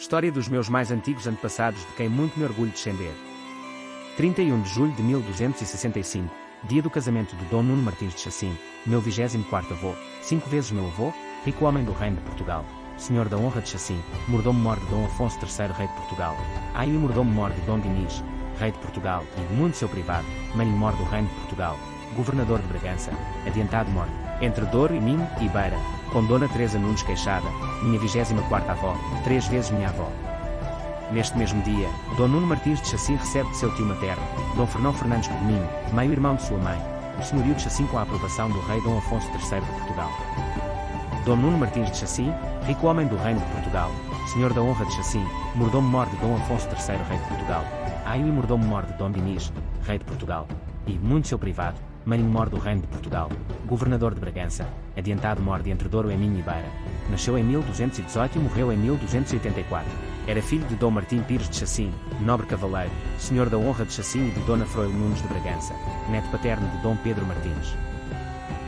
História dos meus mais antigos antepassados de quem muito me orgulho descender. 31 de julho de 1265, dia do casamento de Dom Nuno Martins de Chacim, meu 24º avô, 5 vezes meu avô, rico homem do reino de Portugal, senhor da honra de Chacim, mordomo-mor de Dom Afonso III, rei de Portugal, e mordomo-mor de Dom Dinis, rei de Portugal, e de muito seu privado, mãe-mor do reino de Portugal, governador de Bragança, adiantado-mor, entre Douro e Minho e Beira, com Dona Teresa Nunes Queixada, minha 24ª avó, 3 vezes minha avó. Neste mesmo dia, Dom Nuno Martins de Chacim recebe de seu tio materno, Dom Fernão Fernandes Godinho, meio-irmão de sua mãe, o senhorio de Chacim com a aprovação do rei Dom Afonso III de Portugal. Dom Nuno Martins de Chacim, rico homem do reino de Portugal, senhor da honra de Chacim, mordomo-mor de Dom Afonso III, rei de Portugal, e mordomo-mor de Dom Dinis, rei de Portugal, e muito seu privado, mãe-mor do reino de Portugal, governador de Bragança, adiantado-mor de entre Douro e Minho e Beira. Nasceu em 1218 e morreu em 1284. Era filho de Dom Martim Pires de Chacim, nobre cavaleiro, senhor da honra de Chacim e de Dona Froilo Nunes de Bragança, neto paterno de Dom Pedro Martins,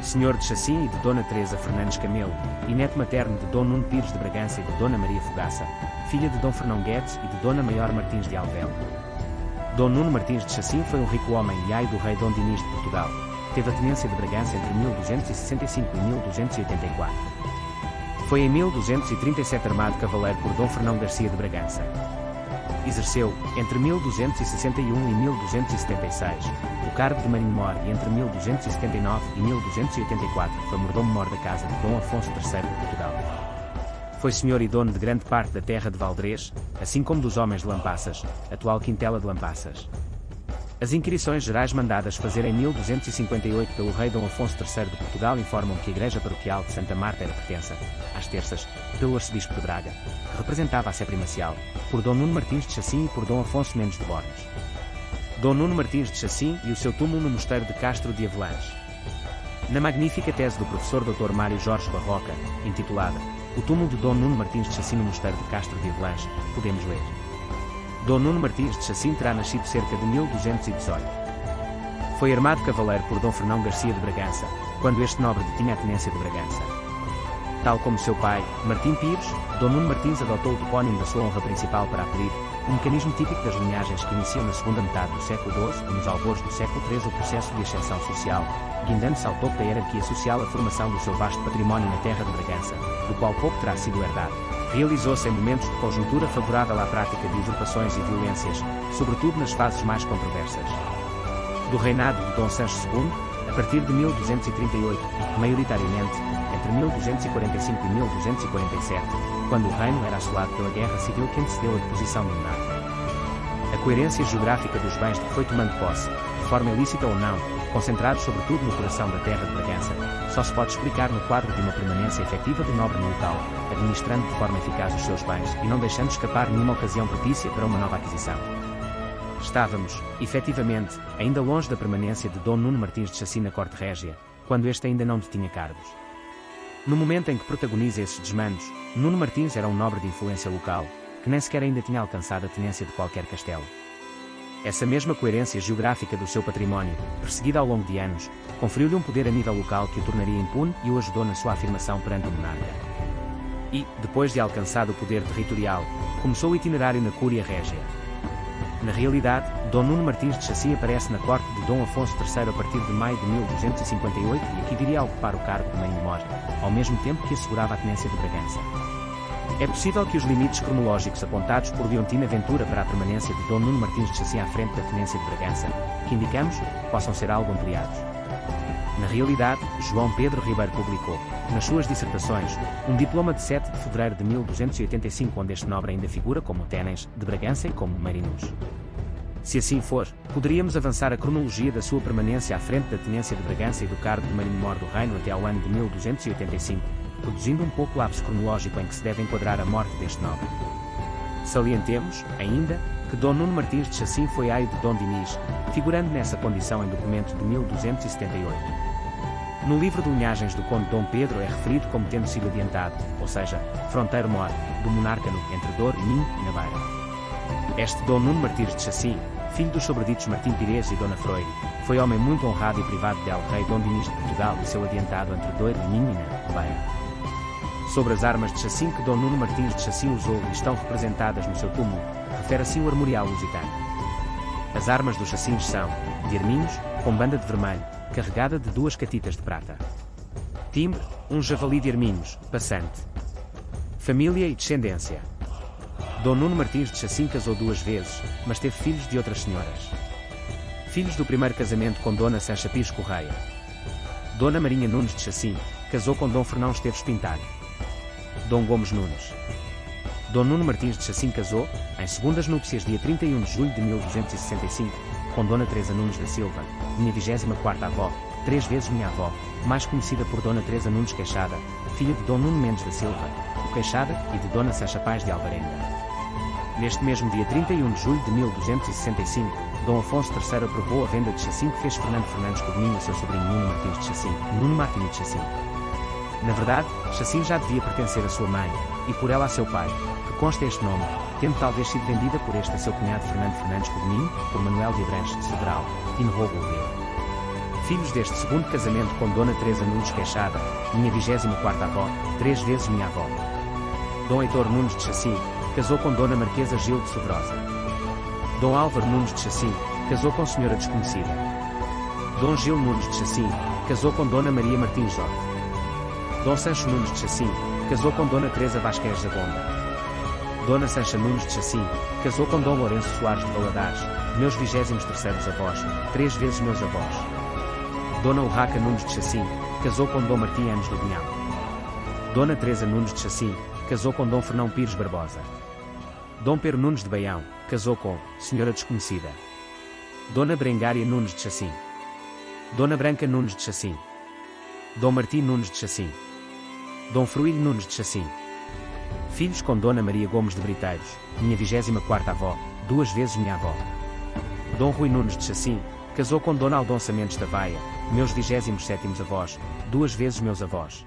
senhor de Chacim e de Dona Teresa Fernandes Camelo, e neto materno de Dom Nuno Pires de Bragança e de Dona Maria Fogaça, filha de Dom Fernão Guedes e de Dona Maior Martins de Alvela. Dom Nuno Martins de Chacim foi um rico homem e ai do rei Dom Dinis de Portugal. Teve a tenência de Bragança entre 1265 e 1284. Foi em 1237 armado cavaleiro por Dom Fernão Garcia de Bragança. Exerceu, entre 1261 e 1276, o cargo de marinho-mor e entre 1279 e 1284 foi mordomo-mor da casa de Dom Afonso III de Portugal. Foi senhor e dono de grande parte da terra de Valdrez, assim como dos homens de Lampassas, atual Quintela de Lampassas. As inquirições gerais mandadas fazer em 1258 pelo rei Dom Afonso III de Portugal informam que a igreja paroquial de Santa Marta era pertença, às terças, pelo arcebispo de Braga, que representava a sé primacial, por Dom Nuno Martins de Chacim e por Dom Afonso Mendes de Bornes. Dom Nuno Martins de Chacim e o seu túmulo no mosteiro de Castro de Avelange. Na magnífica tese do professor Dr. Mário Jorge Barroca, intitulada O túmulo de Dom Nuno Martins de Chacim no mosteiro de Castro de Avelange, podemos ler: Dom Nuno Martins de Chacim terá nascido cerca de 1218. Foi armado cavaleiro por Dom Fernão Garcia de Bragança, quando este nobre detinha a tenência de Bragança. Tal como seu pai, Martim Pires, Dom Nuno Martins adotou o topónimo da sua honra principal para apelir, um mecanismo típico das linhagens que iniciam na segunda metade do século XII e nos albores do século XIII o processo de ascensão social, guindando-se ao topo da hierarquia social a formação do seu vasto património na terra de Bragança, do qual pouco terá sido herdado. Realizou-se em momentos de conjuntura favorável à prática de usurpações e violências, sobretudo nas fases mais controversas do reinado de Dom Sancho II, a partir de 1238, maioritariamente, entre 1245 e 1247, quando o reino era assolado pela guerra civil que antecedeu a deposição do monarca. A coerência geográfica dos bens de que foi tomando posse, de forma ilícita ou não, concentrados sobretudo no coração da terra de Bragança, só se pode explicar no quadro de uma permanência efetiva do nobre no local, administrando de forma eficaz os seus bens e não deixando escapar nenhuma ocasião propícia para uma nova aquisição. Estávamos, efetivamente, ainda longe da permanência de Dom Nuno Martins de Chacim na corte régia, quando este ainda não detinha cargos. No momento em que protagoniza esses desmandos, Nuno Martins era um nobre de influência local, que nem sequer ainda tinha alcançado a tenência de qualquer castelo. Essa mesma coerência geográfica do seu património, perseguida ao longo de anos, conferiu-lhe um poder a nível local que o tornaria impune e o ajudou na sua afirmação perante o monarca. E, depois de alcançado o poder territorial, começou o itinerário na Cúria Régia. Na realidade, Dom Nuno Martins de Chacim aparece na corte de Dom Afonso III a partir de maio de 1258 e aqui viria a ocupar o cargo de marinho-mor, ao mesmo tempo que assegurava a tenência de Bragança. É possível que os limites cronológicos apontados por Leontina Ventura para a permanência de Dom Nuno Martins de Chacim à frente da tenência de Bragança, que indicamos, possam ser algo ampliados. Na realidade, João Pedro Ribeiro publicou, nas suas dissertações, um diploma de 7 de fevereiro de 1285 onde este nobre ainda figura como tenens de Bragança e como marinus. Se assim for, poderíamos avançar a cronologia da sua permanência à frente da tenência de Bragança e do cargo de marinho-mor do reino até ao ano de 1285, produzindo um pouco o lapso cronológico em que se deve enquadrar a morte deste nobre. Salientemos, ainda, que Dom Nuno Martins de Chacim foi aio de Dom Dinis, figurando nessa condição em documento de 1278. No livro de linhagens do conde Dom Pedro é referido como tendo sido adiantado, ou seja, fronteiro-mor, do monarca no entre Douro e Minho e na Beira. Este Dom Nuno Martins de Chacim, filho dos sobreditos Martim Pires e Dona Froilo, foi homem muito honrado e privado del rei Dom Dinis de Portugal e seu adiantado entre Douro e Minho e na Beira. Sobre as armas de Chacim que Dom Nuno Martins de Chacim usou e estão representadas no seu túmulo, refere assim o Armorial Lusitano. As armas dos Chacins são, de arminhos, com banda de vermelho, carregada de 2 catitas de prata. Timbre, um javali de arminhos, passante. Família e descendência. Dom Nuno Martins de Chacim casou 2 vezes, mas teve filhos de outras senhoras. Filhos do primeiro casamento com Dona Sancha Pires Correia. Dona Marinha Nunes de Chacim, casou com Dom Fernão Esteves Pintalho. Dom Gomes Nunes. Dom Nuno Martins de Chacim casou, em segundas núpcias dia 31 de julho de 1265, com Dona Teresa Nunes da Silva, minha 24ª avó, 3 vezes minha avó, mais conhecida por Dona Teresa Nunes Queixada, filha de Dom Nuno Mendes da Silva, o Queixada, e de Dona Sancha Paz de Alvarenga. Neste mesmo dia 31 de julho de 1265, Dom Afonso III aprovou a venda de Chacim que fez Fernando Fernandes Codinho a seu sobrinho Nuno Martins de Chacim, Nuno Martins de Chacim. Na verdade, Chacim já devia pertencer à sua mãe, e por ela a seu pai, que consta este nome, tendo talvez sido vendida por este a seu cunhado Fernando Fernandes Codinho, por Manuel de Abranches de Sobral, e Nerro Gouveia. Filhos deste segundo casamento com Dona Teresa Nunes Queixada, minha 24ª avó, 3 vezes minha avó. Dom Heitor Nunes de Chacim, casou com Dona Marquesa Gil de Sobrosa. Dom Álvaro Nunes de Chacim, casou com Senhora Desconhecida. Dom Gil Nunes de Chacim, casou com Dona Maria Martins Jorge. Dom Sancho Nunes de Chacim, casou com Dona Teresa Vasquez Zagonda. Dona Sancha Nunes de Chacim, casou com Dom Lourenço Soares de Valadares, meus 23º avós, 3 vezes meus avós. Dona Urraca Nunes de Chacim, casou com Dom Martim Anos do Vinhal. Dona Teresa Nunes de Chacim, casou com Dom Fernão Pires Barbosa. Dom Pedro Nunes de Baião, casou com Senhora Desconhecida. Dona Berengária Nunes de Chacim. Dona Branca Nunes de Chacim. Dom Martim Nunes de Chacim. Dom Fruílio Nunes de Chacim. Filhos com Dona Maria Gomes de Briteiros, minha 24ª avó, 2 vezes minha avó. Dom Rui Nunes de Chacim, casou com Dona Aldonça Mendes da Vaia, meus 27º avós, 2 vezes meus avós.